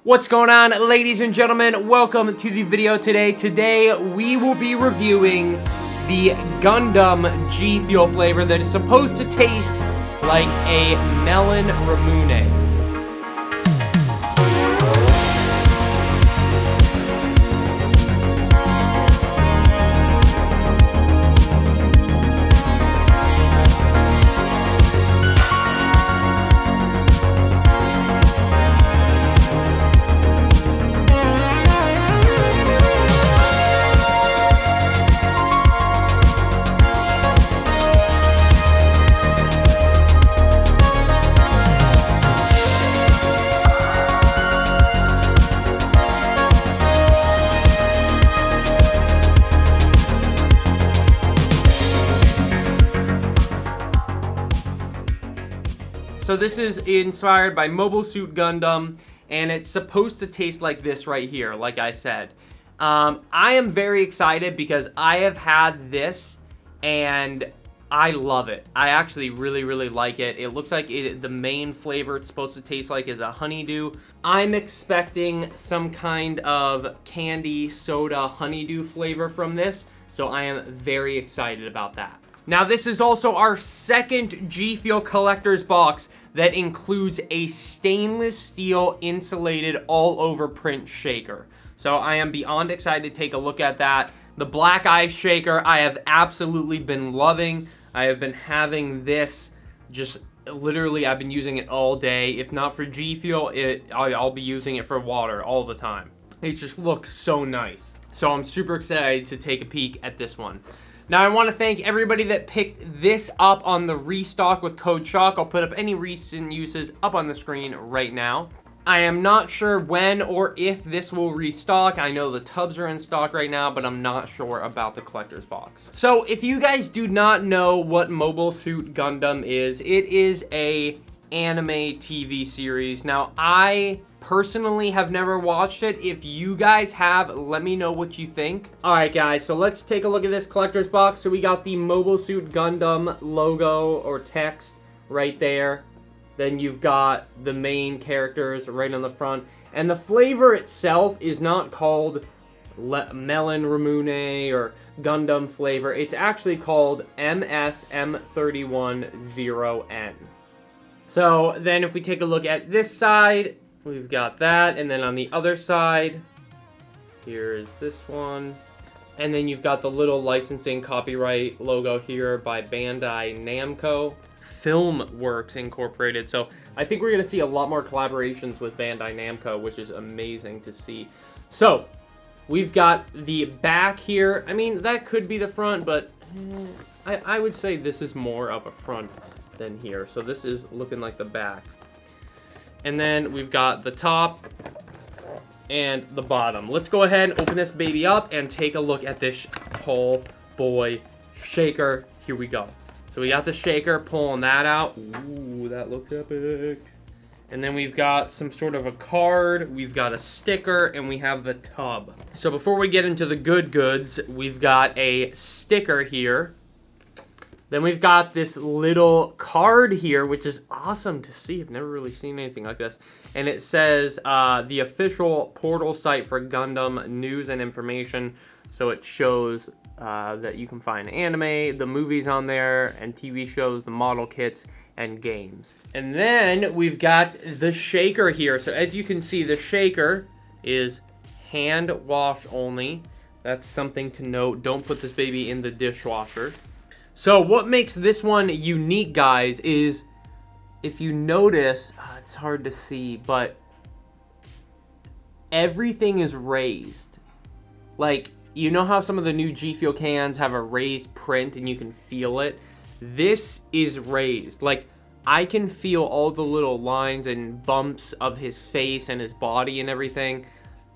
What's going on, ladies and gentlemen? Welcome to the video today. Today we will be reviewing the Gundam GFuel flavor that is supposed to taste like a Melon Ramune. So this is inspired by Mobile Suit Gundam, and it's supposed to taste like this right here, like I said. I am very excited because I have had this, and I love it. I actually really like it. It looks like the main flavor it's supposed to taste like is a honeydew. I'm expecting some kind of candy, soda, honeydew flavor from this, so I am very excited about that. Now, this is also our second GFuel collector's box that includes a stainless steel insulated all over print shaker. So I am beyond excited to take a look at that. The black ice shaker I have absolutely been loving. I have been having this just literally, I've been using it all day. If not for GFuel, I'll be using it for water all the time. It just looks so nice. So I'm super excited to take a peek at this one. Now, I want to thank everybody that picked this up on the restock with code SHOCK. I'll put up any recent uses up on the screen right now. I am not sure when or if this will restock. I know the tubs are in stock right now, but I'm not sure about the collector's box. So, if you guys do not know what Mobile Suit Gundam is, it is a anime TV series. Now, I personally have never watched it. If you guys have, let me know what you think. Alright guys, so let's take a look at this collector's box. So we got the Mobile Suit Gundam logo or text right there. Then you've got the main characters right on the front. And the flavor itself is not called Melon Ramune or Gundam flavor. It's actually called MS-M31-0N. So then if we take a look at this side, we've got that, and then on the other side, here's this one. And then you've got the little licensing copyright logo here by Bandai Namco. Filmworks Incorporated. So I think we're going to see a lot more collaborations with Bandai Namco, which is amazing to see. So we've got the back here. I mean, that could be the front, but I would say this is more of a front than here. So this is looking like the back. And then we've got the top and the bottom. Let's go ahead and open this baby up and take a look at this tall boy shaker. Here we go. So we got the shaker, pulling that out. Ooh, that looks epic. And then we've got some sort of a card, we've got a sticker, and we have the tub. So before we get into the good goods, we've got a sticker here. Then we've got this little card here, which is awesome to see. I've never really seen anything like this. And it says the official portal site for Gundam news and information. So it shows that you can find anime, the movies on there, and TV shows, the model kits, and games. And then we've got the shaker here. So as you can see, the shaker is hand wash only. That's something to note. Don't put this baby in the dishwasher. So what makes this one unique, guys, is if you notice, it's hard to see, but everything is raised. Like, you know how some of the new GFuel cans have a raised print and you can feel it? This is raised. Like, I can feel all the little lines and bumps of his face and his body and everything.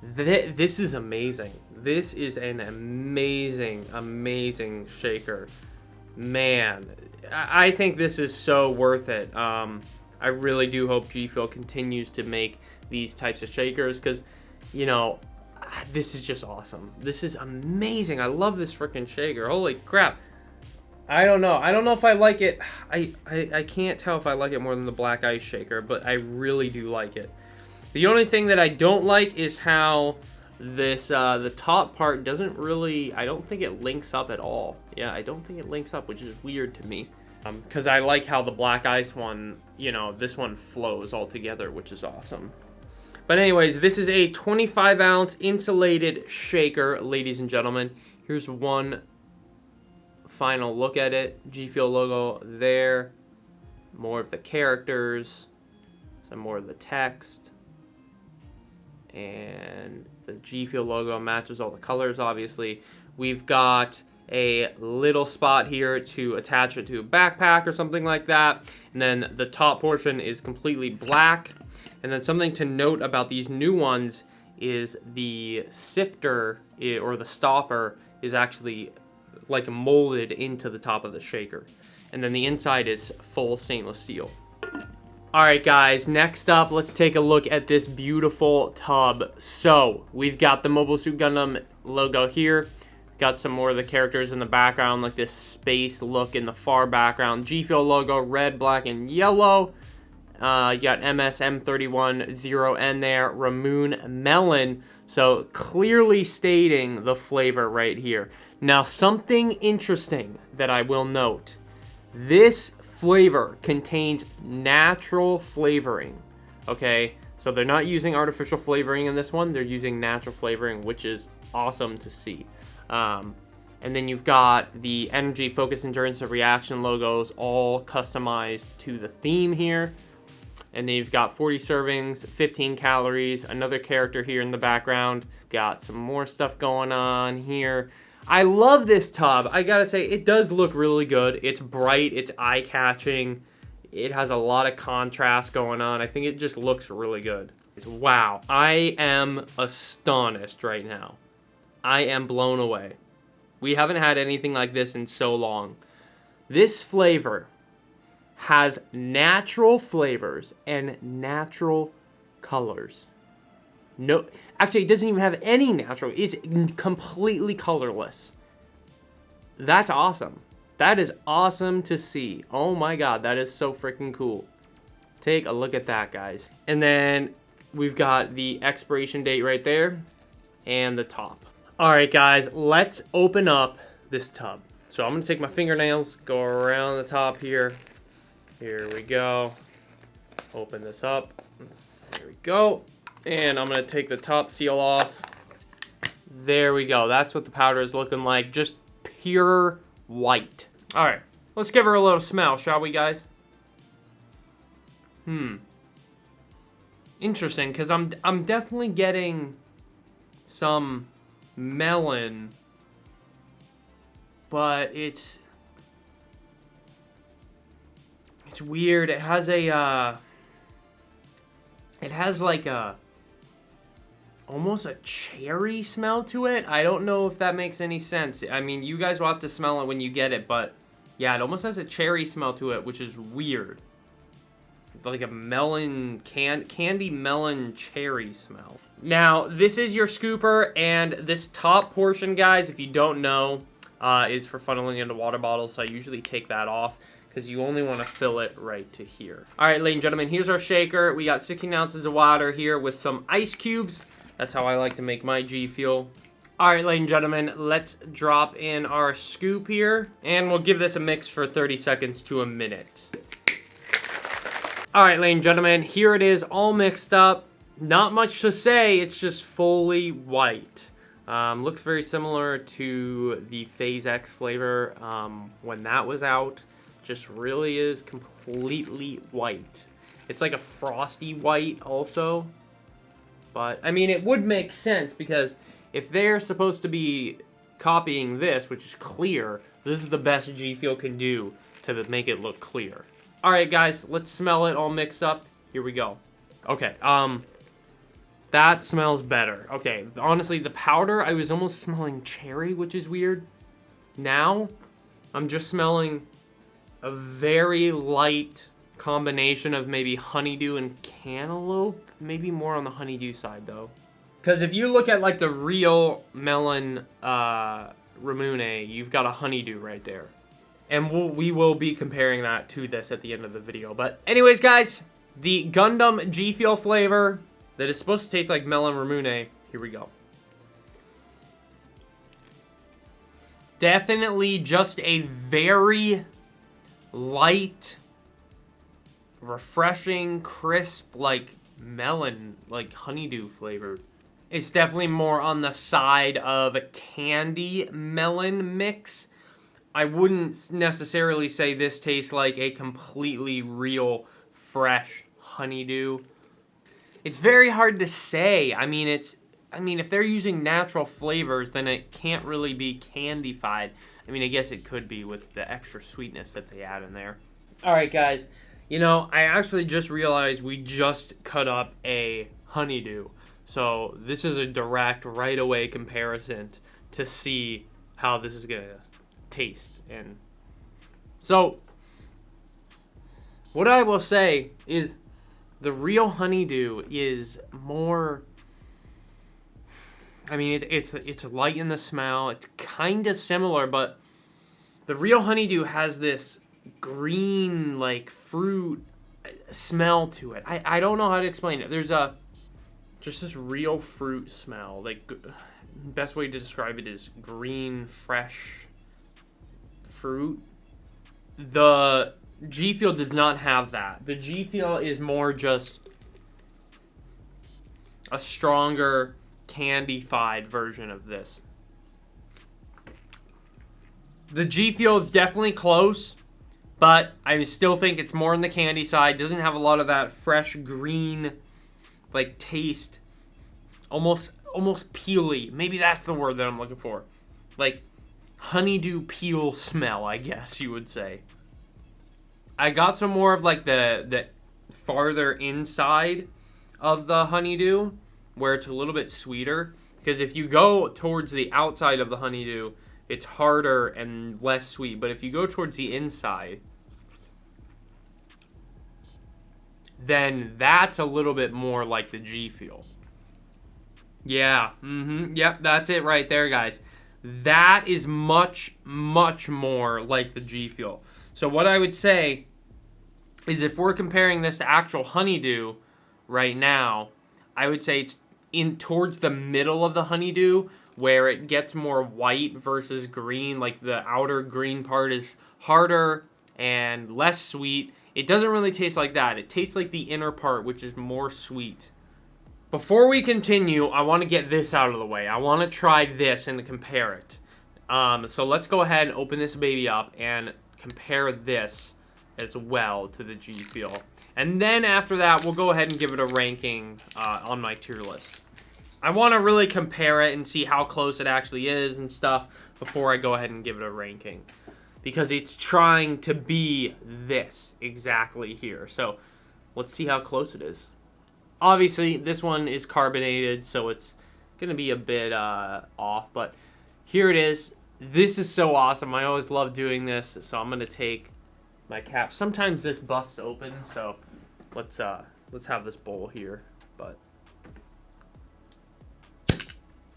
This is amazing. This is an amazing shaker. Man, I think this is so worth it. I really do hope GFuel continues to make these types of shakers because, you know, this is just awesome. This is amazing. I love this freaking shaker. Holy crap. I don't know. I don't know if I like it. I can't tell if I like it more than the black ice shaker, but I really do like it. The only thing that I don't like is how this, the top part doesn't really, I don't think it links up at all. Yeah, I don't think it links up, which is weird to me. Because I like how the black ice one, you know, this one flows all together, which is awesome. But anyways, this is a 25-ounce insulated shaker, ladies and gentlemen. Here's one final look at it. GFuel logo there. More of the characters. Some more of the text. And the GFuel logo matches all the colors, obviously. We've got a little spot here to attach it to a backpack or something like that. And then the top portion is completely black. And then something to note about these new ones is the sifter or the stopper is actually like molded into the top of the shaker. And then the inside is full stainless steel. Alright guys, next up, let's take a look at this beautiful tub. So, we've got the Mobile Suit Gundam logo here. Got some more of the characters in the background, like this space look in the far background. GFuel logo, red, black, and yellow. You got MS-M31-0N there, Ramune Melon. So clearly stating the flavor right here. Now something interesting that I will note. This flavor contains natural flavoring, okay? So they're not using artificial flavoring in this one. They're using natural flavoring, which is awesome to see. And then you've got the energy, focus, endurance, and reaction logos all customized to the theme here. And then you've got 40 servings, 15 calories, another character here in the background. Got some more stuff going on here. I love this tub. I gotta say, it does look really good. It's bright, it's eye-catching. It has a lot of contrast going on. I think it just looks really good. Wow, I am astonished right now. I am blown away. We haven't had anything like this in so long. This flavor has natural flavors and natural colors. No, actually, it doesn't even have any natural. It's completely colorless. That's awesome. That is awesome to see. Oh my god, that is so freaking cool. Take a look at that, guys. And then we've got the expiration date right there and the top. All right, guys, let's open up this tub. So I'm gonna take my fingernails, go around the top here. Here we go. Open this up. There we go. And I'm gonna take the top seal off. There we go. That's what the powder is looking like. Just pure white. All right, let's give her a little smell, shall we, guys? Interesting, because I'm definitely getting some melon, but it's weird. It has a it has like a almost a cherry smell to it. I don't know if that makes any sense. I mean, you guys will have to smell it when you get it, but yeah, it almost has a cherry smell to it, which is weird. Like a melon, candy melon cherry smell. Now, this is your scooper, and this top portion, guys, if you don't know, is for funneling into water bottles, so I usually take that off because you only want to fill it right to here. All right, ladies and gentlemen, here's our shaker. We got 16 ounces of water here with some ice cubes. That's how I like to make my GFuel. All right, ladies and gentlemen, let's drop in our scoop here, and we'll give this a mix for 30 seconds to a minute. All right, ladies and gentlemen, here it is all mixed up. Not much to say, it's just fully white. Looks very similar to the Phase X flavor when that was out. Just really is completely white. It's like a frosty white also. But, I mean, it would make sense because if they're supposed to be copying this, which is clear, this is the best GFuel can do to make it look clear. All right, guys, let's smell it all mixed up. Here we go. Okay, that smells better. Okay, honestly, the powder, I was almost smelling cherry, which is weird. Now, I'm just smelling a very light combination of maybe honeydew and cantaloupe. Maybe more on the honeydew side, though. Because if you look at, like, the real Melon Ramune, you've got a honeydew right there. And we will be comparing that to this at the end of the video. But anyways, guys, the Gundam GFuel flavor, that is supposed to taste like Melon Ramune. Here we go. Definitely just a very light, refreshing, crisp, like melon, like honeydew flavored. It's definitely more on the side of a candy melon mix. I wouldn't necessarily say this tastes like a completely real, fresh honeydew. It's very hard to say. I mean, if they're using natural flavors, then it can't really be candified. I mean, I guess it could be with the extra sweetness that they add in there. All right, guys. You know, I actually just realized we just cut up a honeydew. So this is a direct, right away comparison to see how this is going to taste. And so what I will say is the real honeydew is more... I mean, it's light in the smell. It's kind of similar, but the real honeydew has this green, like, fruit smell to it. I don't know how to explain it. There's just this real fruit smell. Like, best way to describe it is green, fresh fruit. The GFuel does not have that. The GFuel is more just a stronger, candified version of this. The GFuel is definitely close, but I still think it's more on the candy side. Doesn't have a lot of that fresh green, like, taste. Almost peely. Maybe that's the word that I'm looking for. Like, honeydew peel smell, I guess you would say. I got some more of, like, the farther inside of the honeydew, where it's a little bit sweeter. Because if you go towards the outside of the honeydew, it's harder and less sweet. But if you go towards the inside, then that's a little bit more like the GFuel. Yeah, yep, that's it right there, guys. That is much, much more like the GFuel. So what I would say is if we're comparing this to actual honeydew right now, I would say it's in towards the middle of the honeydew where it gets more white versus green. Like the outer green part is harder and less sweet. It doesn't really taste like that. It tastes like the inner part, which is more sweet. Before we continue, I want to get this out of the way. I want to try this and compare it. So let's go ahead and open this baby up and compare this as well to the GFuel. And then after that, we'll go ahead and give it a ranking on my tier list. I want to really compare it and see how close it actually is and stuff before I go ahead and give it a ranking. Because it's trying to be this exactly here. So let's see how close it is. Obviously, this one is carbonated, so it's going to be a bit off. But here it is. This is so awesome. I always love doing this. So I'm going to take my cap. Sometimes this busts open, so let's have this bowl here. But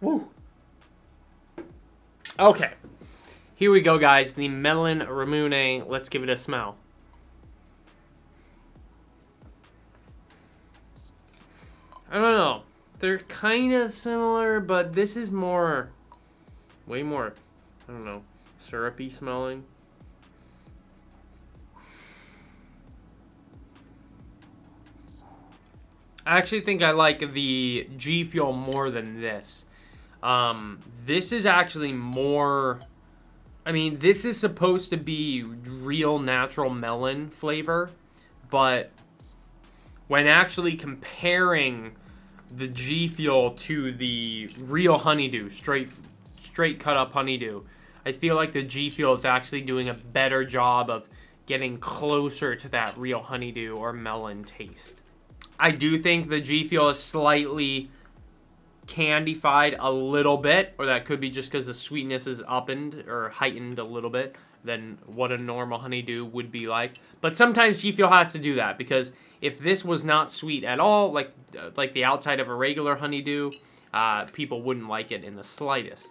woo. Okay. Here we go, guys. The Melon Ramune. Let's give it a smell. I don't know. They're kind of similar, but this is more, way more, I don't know, syrupy smelling. I actually think I like the GFuel more than this. This is actually more, I mean, this is supposed to be real natural melon flavor, but when actually comparing the GFuel to the real honeydew, straight cut up honeydew, I feel like the GFuel is actually doing a better job of getting closer to that real honeydew or melon taste. I do think the GFuel is slightly candified a little bit, or that could be just because the sweetness is upend or heightened a little bit than what a normal honeydew would be like. But sometimes GFuel has to do that, because if this was not sweet at all, like the outside of a regular honeydew, people wouldn't like it in the slightest.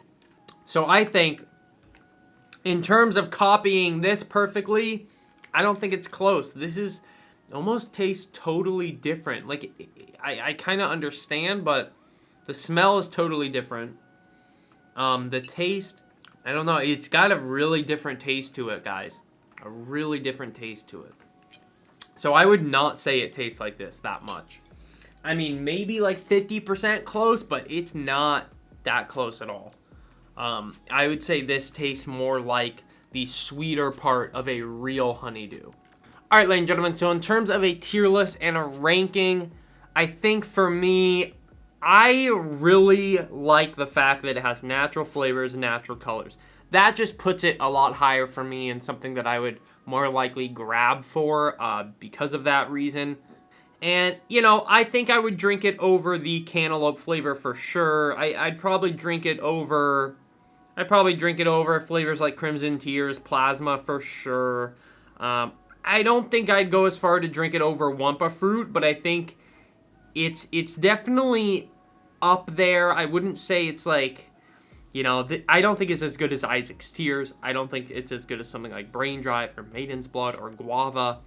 So I think, in terms of copying this perfectly, I don't think it's close. This is almost tastes totally different. Like, I kind of understand, but the smell is totally different. The taste, I don't know. It's got a really different taste to it, guys. A really different taste to it. So I would not say it tastes like this that much. I mean, maybe like 50% close, but it's not that close at all. I would say this tastes more like the sweeter part of a real honeydew. All right, ladies and gentlemen, so in terms of a tier list and a ranking, I think for me, I really like the fact that it has natural flavors, natural colors. That just puts it a lot higher for me and something that I would more likely grab for because of that reason. And, you know, I think I would drink it over the cantaloupe flavor for sure. I'd probably drink it over flavors like Crimson Tears, Plasma for sure. I don't think I'd go as far to drink it over Wumpa Fruit, but I think it's definitely up there. I wouldn't say it's like, you know, I don't think it's as good as Isaac's Tears. I don't think it's as good as something like Brain Drive or Maiden's Blood or Guava.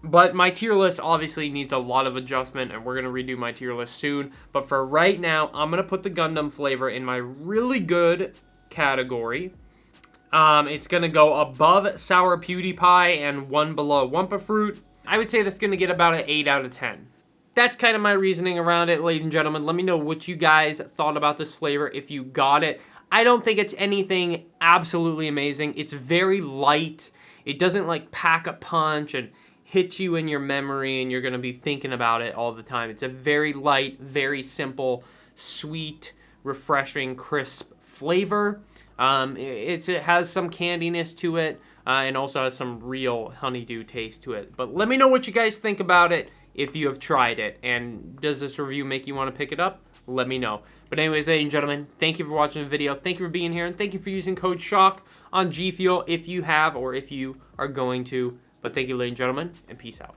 But my tier list obviously needs a lot of adjustment, and we're going to redo my tier list soon. But for right now, I'm going to put the Gundam flavor in my really good category. It's going to go above Sour PewDiePie and one below Wumpa Fruit. I would say that's going to get about an 8 out of 10. That's kind of my reasoning around it, ladies and gentlemen. Let me know what you guys thought about this flavor if you got it. I don't think it's anything absolutely amazing. It's very light. It doesn't like pack a punch and hit you in your memory and you're going to be thinking about it all the time. It's a very light, very simple, sweet, refreshing, crisp flavor. It has some candiness to it and also has some real honeydew taste to it. But let me know what you guys think about it if you have tried it. And does this review make you want to pick it up? Let me know. But anyways, ladies and gentlemen, thank you for watching the video. Thank you for being here. And thank you for using code SHOCK on GFuel if you have or if you are going to. But thank you, ladies and gentlemen, and peace out.